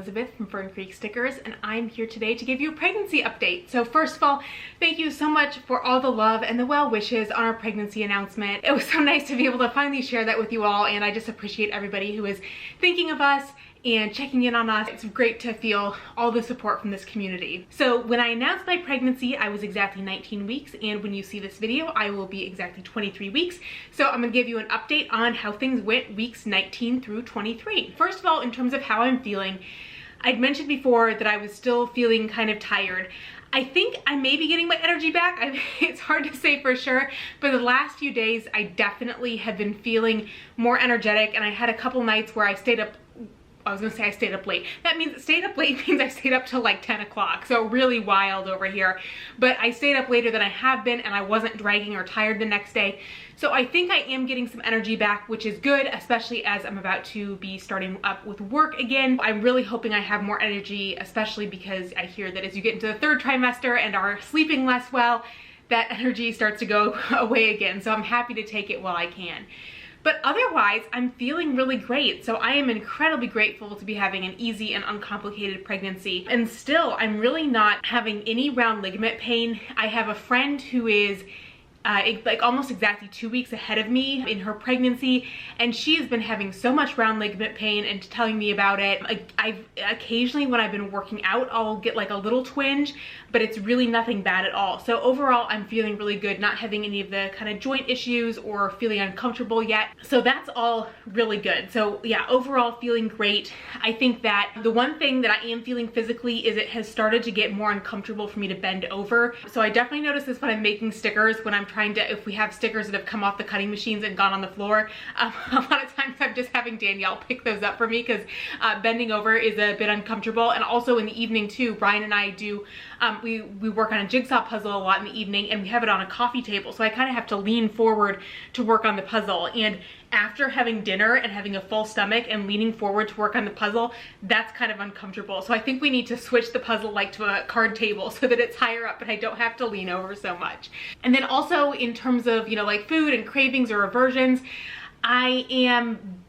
Elizabeth from Fern Creek Stickers, and I'm here today to give you a pregnancy update. So first of all, thank you so much for all the love and the well wishes on our pregnancy announcement. It was so nice to be able to finally share that with you all, and I just appreciate everybody who is thinking of us and checking in on us. It's great to feel all the support from this community. So when I announced my pregnancy, I was exactly 19 weeks, and when you see this video, I will be exactly 23 weeks. So I'm gonna give you an update on how things went weeks 19 through 23. First of all, in terms of how I'm feeling, I'd mentioned before that I was still feeling kind of tired. I think I may be getting my energy back. It's hard to say for sure, but the last few days I definitely have been feeling more energetic, and I had a couple nights where I stayed up late. That means stayed up late means I stayed up till like 10 o'clock. So really wild over here. But I stayed up later than I have been, and I wasn't dragging or tired the next day. So I think I am getting some energy back, which is good, especially as I'm about to be starting up with work again. I'm really hoping I have more energy, especially because I hear that as you get into the third trimester and are sleeping less well, that energy starts to go away again. So I'm happy to take it while I can. But otherwise, I'm feeling really great. So I am incredibly grateful to be having an easy and uncomplicated pregnancy. And still, I'm really not having any round ligament pain. I have a friend who is like almost exactly 2 weeks ahead of me in her pregnancy, and she has been having so much round ligament pain and telling me about it. I've occasionally, when I've been working out, I'll get like a little twinge, but it's really nothing bad at all. So overall, I'm feeling really good, not having any of the kind of joint issues or feeling uncomfortable yet. So that's all really good. So yeah, overall feeling great. I think that the one thing that I am feeling physically is it has started to get more uncomfortable for me to bend over. So I definitely notice this when I'm making stickers, when I'm trying to, if we have stickers that have come off the cutting machines and gone on the floor, a lot of times I'm just having Danielle pick those up for me because bending over is a bit uncomfortable. And also in the evening too, Brian and I do, we work on a jigsaw puzzle a lot in the evening, and we have it on a coffee table. So I kind of have to lean forward to work on the puzzle. And after having dinner and having a full stomach and leaning forward to work on the puzzle, that's kind of uncomfortable. So I think we need to switch the puzzle like to a card table so that it's higher up and I don't have to lean over so much. And then also in terms of, you know, like food and cravings or aversions,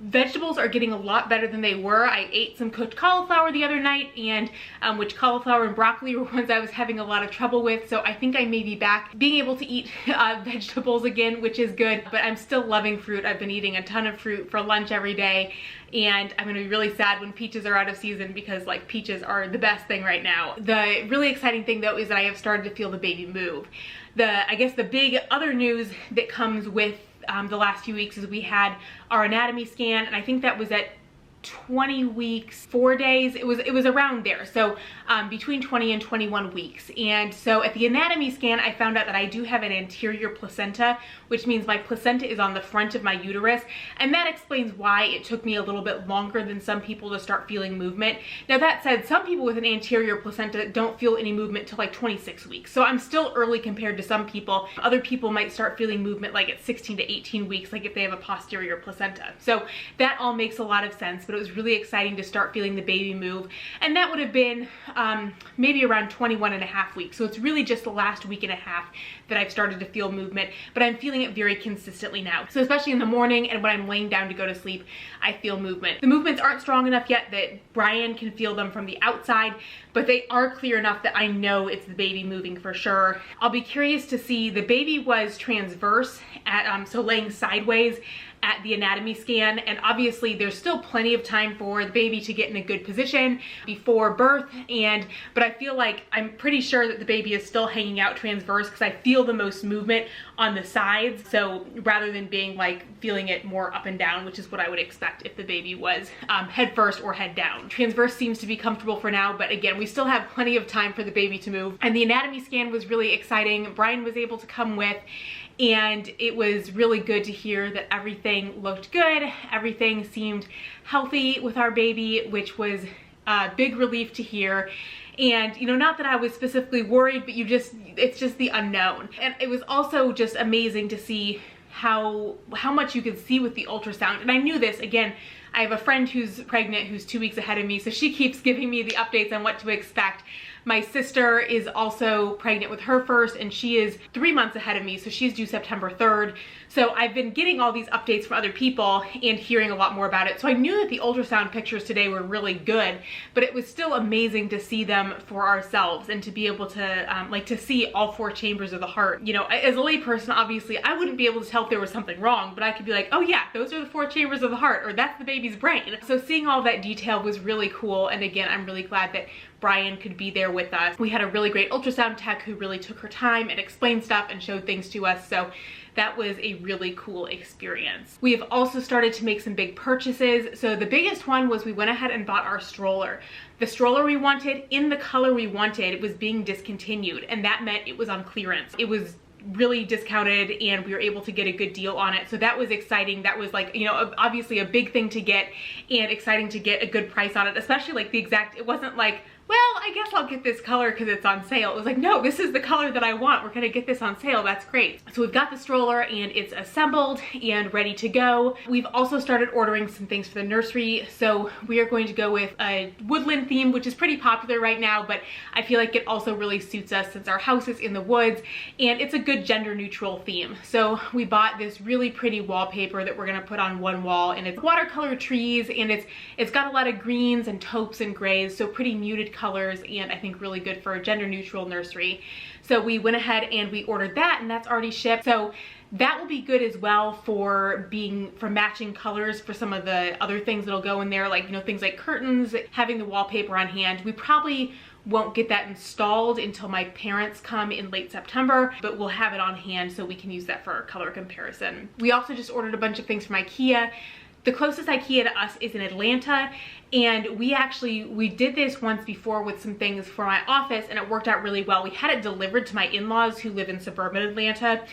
vegetables are getting a lot better than they were. I ate some cooked cauliflower the other night, and which cauliflower and broccoli were ones I was having a lot of trouble with. So I think I may be back being able to eat vegetables again, which is good, but I'm still loving fruit. I've been eating a ton of fruit for lunch every day, and I'm gonna be really sad when peaches are out of season because like peaches are the best thing right now. The really exciting thing though is that I have started to feel the baby move. I guess the big other news that comes with the last few weeks is we had our anatomy scan, and I think that was at 20 weeks, 4 days. It was around there. So between 20 and 21 weeks. And so at the anatomy scan, I found out that I do have an anterior placenta, which means my placenta is on the front of my uterus. And that explains why it took me a little bit longer than some people to start feeling movement. Now that said, some people with an anterior placenta don't feel any movement till like 26 weeks. So I'm still early compared to some people. Other people might start feeling movement like at 16 to 18 weeks, like if they have a posterior placenta. So that all makes a lot of sense. But it was really exciting to start feeling the baby move, and that would have been maybe around 21 and a half weeks. So it's really just the last week and a half that I've started to feel movement, but I'm feeling it very consistently now. So especially in the morning and when I'm laying down to go to sleep, I feel movement. The movements aren't strong enough yet that Brian can feel them from the outside, but they are clear enough that I know it's the baby moving for sure. I'll be curious to see, the baby was transverse at so laying sideways at the anatomy scan, and obviously there's still plenty of time for the baby to get in a good position before birth, but I feel like I'm pretty sure that the baby is still hanging out transverse because I feel the most movement on the sides. So rather than being like feeling it more up and down, which is what I would expect if the baby was head first or head down. Transverse seems to be comfortable for now, but again, we still have plenty of time for the baby to move. And the anatomy scan was really exciting. Brian was able to come with, and it was really good to hear that everything looked good. Everything seemed healthy with our baby, which was a big relief to hear. And you know, not that I was specifically worried, but it's just the unknown. And it was also just amazing to see how much you could see with the ultrasound. And I knew this, again, I have a friend who's pregnant who's 2 weeks ahead of me, so she keeps giving me the updates on what to expect. My sister is also pregnant with her first, and she is 3 months ahead of me, so she's due September 3rd. So I've been getting all these updates from other people and hearing a lot more about it. So I knew that the ultrasound pictures today were really good, but it was still amazing to see them for ourselves and to be able to like to see all 4 chambers of the heart. You know, as a layperson, obviously I wouldn't be able to tell if there was something wrong, but I could be like, oh yeah, those are the 4 chambers of the heart, or that's the baby's brain. So seeing all that detail was really cool. And again, I'm really glad that Brian could be there with us. We had a really great ultrasound tech who really took her time and explained stuff and showed things to us. So that was a really cool experience. We have also started to make some big purchases. So the biggest one was we went ahead and bought our stroller. The stroller we wanted in the color we wanted was being discontinued, and that meant it was on clearance. It was really discounted and we were able to get a good deal on it. So that was exciting. That was like, you know, obviously a big thing to get, and exciting to get a good price on it, especially like the exact, it wasn't like, well, I guess I'll get this color because it's on sale. It was like, no, this is the color that I want. We're gonna get this on sale. That's great. So we've got the stroller and it's assembled and ready to go. We've also started ordering some things for the nursery. So we are going to go with a woodland theme, which is pretty popular right now, but I feel like it also really suits us since our house is in the woods and it's a good gender neutral theme. So we bought this really pretty wallpaper that we're gonna put on one wall, and it's watercolor trees, and it's got a lot of greens and taupes and grays, so pretty muted colors, and I think really good for a gender neutral nursery. So we went ahead and we ordered that, and that's already shipped. So that will be good as well for matching colors for some of the other things that'll go in there, like, you know, things like curtains, having the wallpaper on hand. We probably won't get that installed until my parents come in late September, but we'll have it on hand so we can use that for our color comparison. We also just ordered a bunch of things from IKEA. The closest IKEA to us is in Atlanta, and we did this once before with some things for my office, and it worked out really well. We had it delivered to my in-laws who live in suburban Atlanta.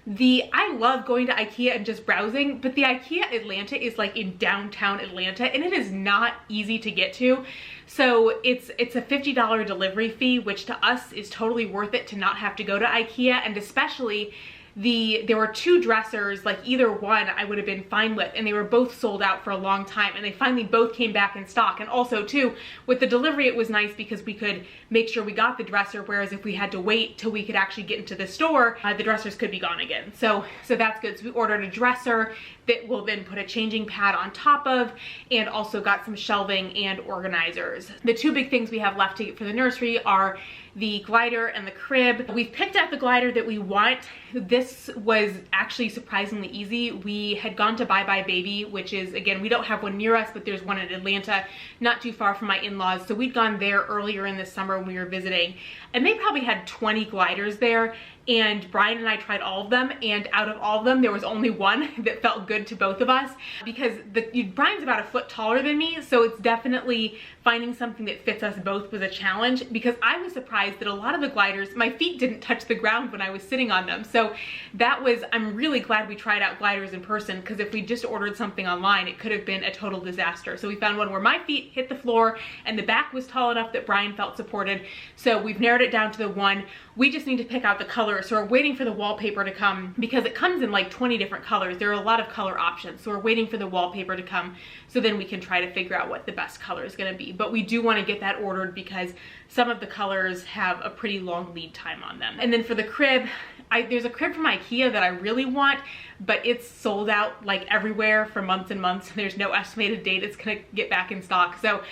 I love going to IKEA and just browsing, but the IKEA Atlanta is like in downtown Atlanta, and it is not easy to get to. So it's a $50 delivery fee, which to us is totally worth it to not have to go to IKEA, and especially there were 2 dressers, like either one I would have been fine with, and they were both sold out for a long time, and they finally both came back in stock. And also too, with the delivery, it was nice because we could make sure we got the dresser, whereas if we had to wait till we could actually get into the store, the dressers could be gone again. So that's good. So we ordered a dresser that we'll then put a changing pad on top of, and also got some shelving and organizers. The 2 big things we have left to get for the nursery are the glider and the crib. We've picked out the glider that we want. This was actually surprisingly easy. We had gone to Bye Bye Baby, which is, again, we don't have one near us, but there's one in Atlanta, not too far from my in-laws. So we'd gone there earlier in the summer when we were visiting, and they probably had 20 gliders there. And Brian and I tried all of them, and out of all of them, there was only one that felt good to both of us, because Brian's about a foot taller than me, so it's definitely finding something that fits us both was a challenge, because I was surprised that a lot of the gliders, my feet didn't touch the ground when I was sitting on them. So I'm really glad we tried out gliders in person, because if we just ordered something online, it could have been a total disaster. So we found one where my feet hit the floor and the back was tall enough that Brian felt supported. So we've narrowed it down to the one. We just need to pick out the color. So we're waiting for the wallpaper to come, because it comes in like 20 different colors. There are a lot of color options. So we're waiting for the wallpaper to come, so then we can try to figure out what the best color is gonna be. But we do wanna get that ordered because some of the colors have a pretty long lead time on them. And then for the crib, there's a crib from IKEA that I really want, but it's sold out like everywhere for months and months. There's no estimated date it's gonna get back in stock. So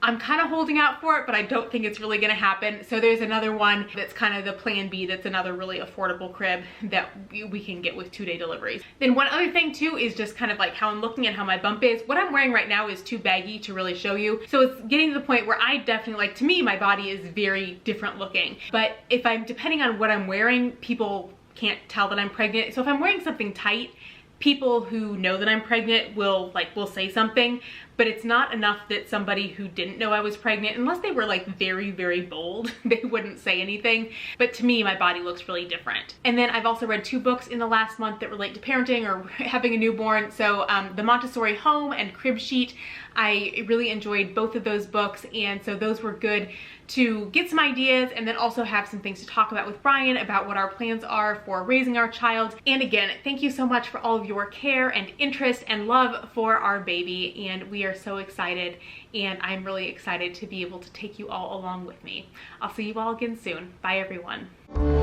I'm kind of holding out for it, but I don't think it's really gonna happen. So there's another one that's kind of the plan B, that's another really affordable crib that we can get with 2-day deliveries. Then one other thing too is just kind of like how I'm looking at how my bump is. What I'm wearing right now is too baggy to really show you. So it's getting to the point where I definitely, like, to me, my body is very different looking. But depending on what I'm wearing, people can't tell that I'm pregnant. So if I'm wearing something tight, people who know that I'm pregnant will say something, but it's not enough that somebody who didn't know I was pregnant, unless they were like very, very bold, they wouldn't say anything. But to me, my body looks really different. And then I've also read 2 books in the last month that relate to parenting or having a newborn. So the Montessori Home and Crib Sheet, I really enjoyed both of those books, and so those were good to get some ideas, and then also have some things to talk about with Brian about what our plans are for raising our child. And again, thank you so much for all of your care and interest and love for our baby, and we we are so excited, and I'm really excited to be able to take you all along with me. I'll see you all again soon. Bye everyone.